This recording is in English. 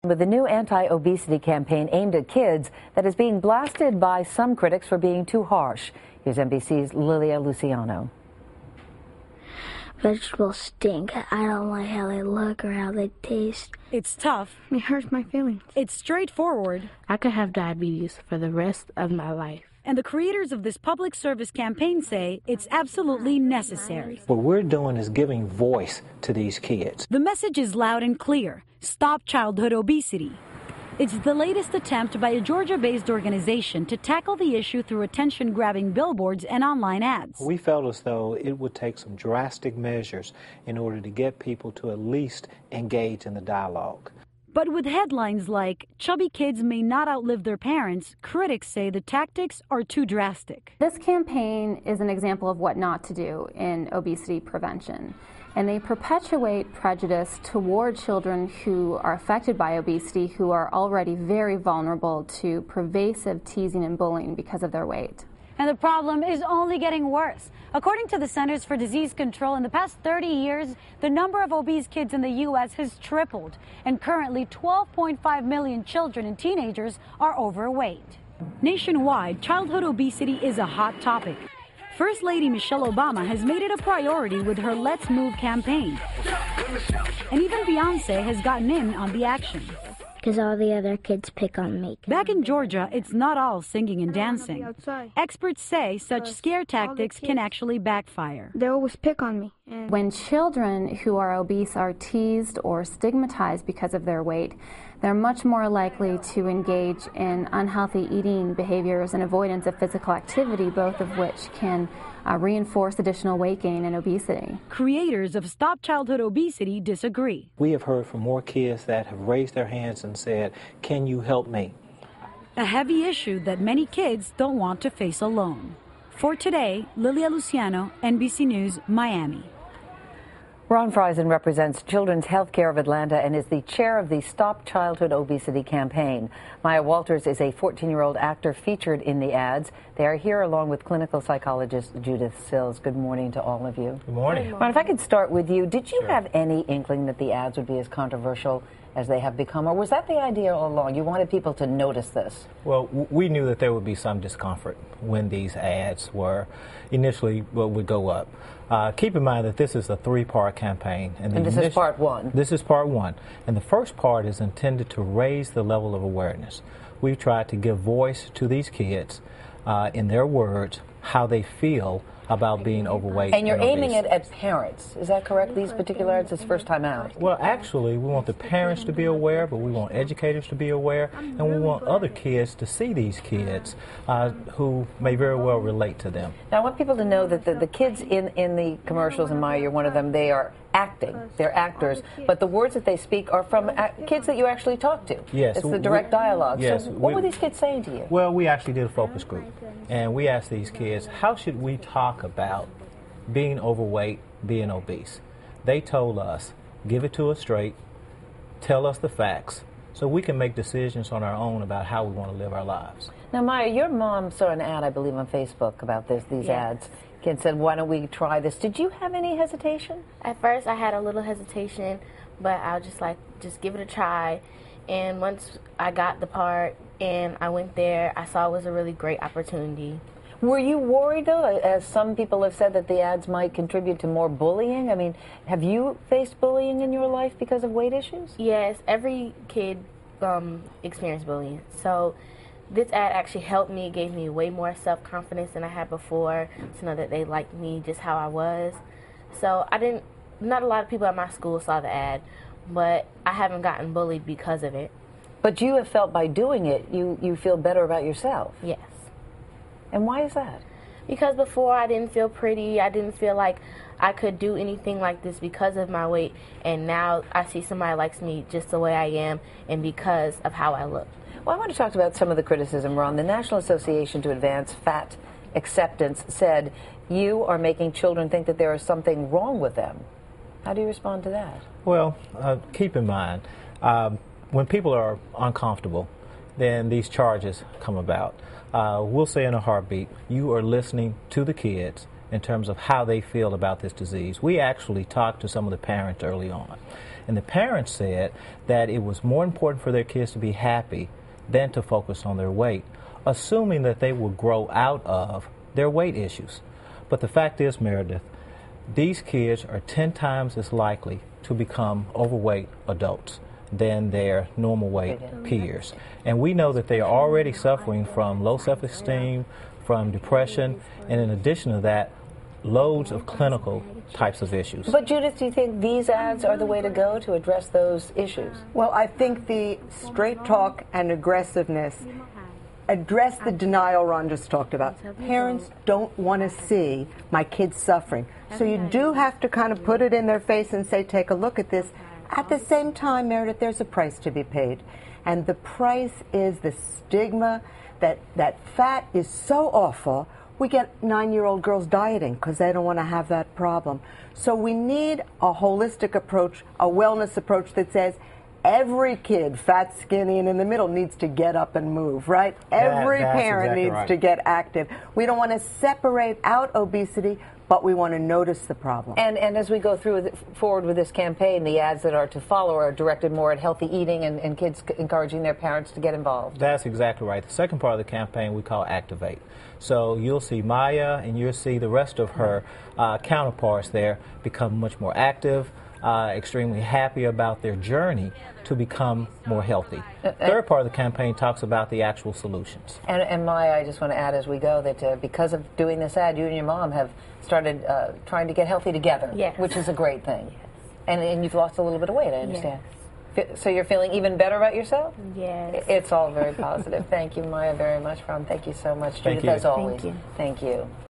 With the new anti-obesity campaign aimed at kids that is being blasted by some critics for being too harsh. Here's NBC's Lilia Luciano. Vegetables stink. I don't like how they look or how they taste. It's tough. It hurts my feelings. It's straightforward. I could have diabetes for the rest of my life. And the creators of this public service campaign say it's absolutely necessary. What we're doing is giving voice to these kids. The message is loud and clear. Stop childhood obesity. It's the latest attempt by a Georgia-based organization to tackle the issue through attention-grabbing billboards and online ads. We felt as though it would take some drastic measures in order to get people to at least engage in the dialogue. But with headlines like, chubby kids may not outlive their parents, critics say the tactics are too drastic. This campaign is an example of what not to do in obesity prevention. And they perpetuate prejudice toward children who are affected by obesity, who are already very vulnerable to pervasive teasing and bullying because of their weight. And the problem is only getting worse. According to the Centers for Disease Control, in the past 30 years, the number of obese kids in the U.S. has tripled. And currently, 12.5 million children and teenagers are overweight. Nationwide, childhood obesity is a hot topic. First Lady Michelle Obama has made it a priority with her Let's Move campaign. And even Beyonce has gotten in on the action. Because all the other kids pick on me. Back in Georgia, it's not all singing and dancing. Experts say such scare tactics can actually backfire. They always pick on me. When children who are obese are teased or stigmatized because of their weight, they're much more likely to engage in unhealthy eating behaviors and avoidance of physical activity, both of which can reinforce additional weight gain and obesity. Creators of Stop Childhood Obesity disagree. We have heard from more kids that have raised their hands and said, "Can you help me?" A heavy issue that many kids don't want to face alone. For today, Lilia Luciano, NBC News, Miami. Ron Friesen represents Children's Healthcare of Atlanta and is the chair of the Stop Childhood Obesity Campaign. Maya Walters is a 14-year-old actor featured in the ads. They are here along with clinical psychologist Judith Sills. Good morning to all of you. Good morning. Ron, if I could start with you, did you have any inkling that the ads would be as controversial as they have become, or was that the idea all along? You wanted people to notice this? Well, we knew that there would be some discomfort when these ads were initially would go up. Keep in mind that this is a 3-part campaign. And this is part one. This is part one. And the first part is intended to raise the level of awareness. We've tried to give voice to these kids in their words, how they feel about being overweight. And you're aiming obese. it at parents. Is that correct? These particular ads is first time out. Well, actually, we want the parents to be aware, but we want educators to be aware, and we want other kids to see these kids who may very well relate to them. Now, I want people to know that the kids in the commercials, and Maya, you're one of them, they are acting. They're actors, but the words that they speak are from kids that you actually talk to. Yes. It's the direct dialogue. Yes. So what were these kids saying to you? Well, we actually did a focus group, and we asked these kids, how should we talk about being overweight, being obese? They told us, give it to us straight, tell us the facts, so we can make decisions on our own about how we want to live our lives. Now, Maya, your mom saw an ad, I believe, on Facebook about these ads. Kids said, why don't we try this? Did you have any hesitation? At first, I had a little hesitation, but I was just give it a try. And once I got the part and I went there, I saw it was a really great opportunity. Were you worried, though, as some people have said, that the ads might contribute to more bullying? I mean, have you faced bullying in your life because of weight issues? Yes, every kid experienced bullying. So this ad actually helped me, gave me way more self-confidence than I had before, to know that they liked me just how I was. So not a lot of people at my school saw the ad, but I haven't gotten bullied because of it. But you have felt by doing it, you feel better about yourself? Yes. And why is that? Because before I didn't feel pretty, I didn't feel like I could do anything like this because of my weight, and now I see somebody likes me just the way I am and because of how I look. Well, I want to talk about some of the criticism, Ron. The National Association to Advance Fat Acceptance said you are making children think that there is something wrong with them. How do you respond to that? Well, keep in mind, when people are uncomfortable, then these charges come about. We'll say in a heartbeat, you are listening to the kids in terms of how they feel about this disease. We actually talked to some of the parents early on, and the parents said that it was more important for their kids to be happy than to focus on their weight, assuming that they will grow out of their weight issues. But the fact is, Meredith, these kids are 10 times as likely to become overweight adults than their normal weight peers. And we know that they are already suffering from low self-esteem, from depression, and in addition to that, loads of clinical types of issues. But Judith, do you think these ads are the way to go to address those issues? Well, I think the straight talk and aggressiveness address the denial Ron just talked about. Parents don't want to see my kids suffering. So you do have to kind of put it in their face and say, take a look at this. At the same time, Meredith, there's a price to be paid. And the price is the stigma that fat is so awful. We get 9-year-old girls dieting because they don't want to have that problem. So we need a holistic approach, a wellness approach that says, every kid, fat, skinny, and in the middle, needs to get up and move, right? Every parent exactly needs right. to get active. We don't want to separate out obesity, but we want to notice the problem. And as we go forward with this campaign, the ads that are to follow are directed more at healthy eating and kids encouraging their parents to get involved. That's exactly right. The second part of the campaign we call Activate. So you'll see Maya and you'll see the rest of her counterparts there become much more active, extremely happy about their journey to become more healthy. Third part of the campaign talks about the actual solutions. And Maya, I just want to add as we go that because of doing this ad, you and your mom have started trying to get healthy together, yes. which is a great thing. And you've lost a little bit of weight, I understand. Yes. So you're feeling even better about yourself? Yes. It's all very positive. Thank you, Maya, very much, Ron. Thank you so much, Thank Judith, you. as always. Thank you. Thank you.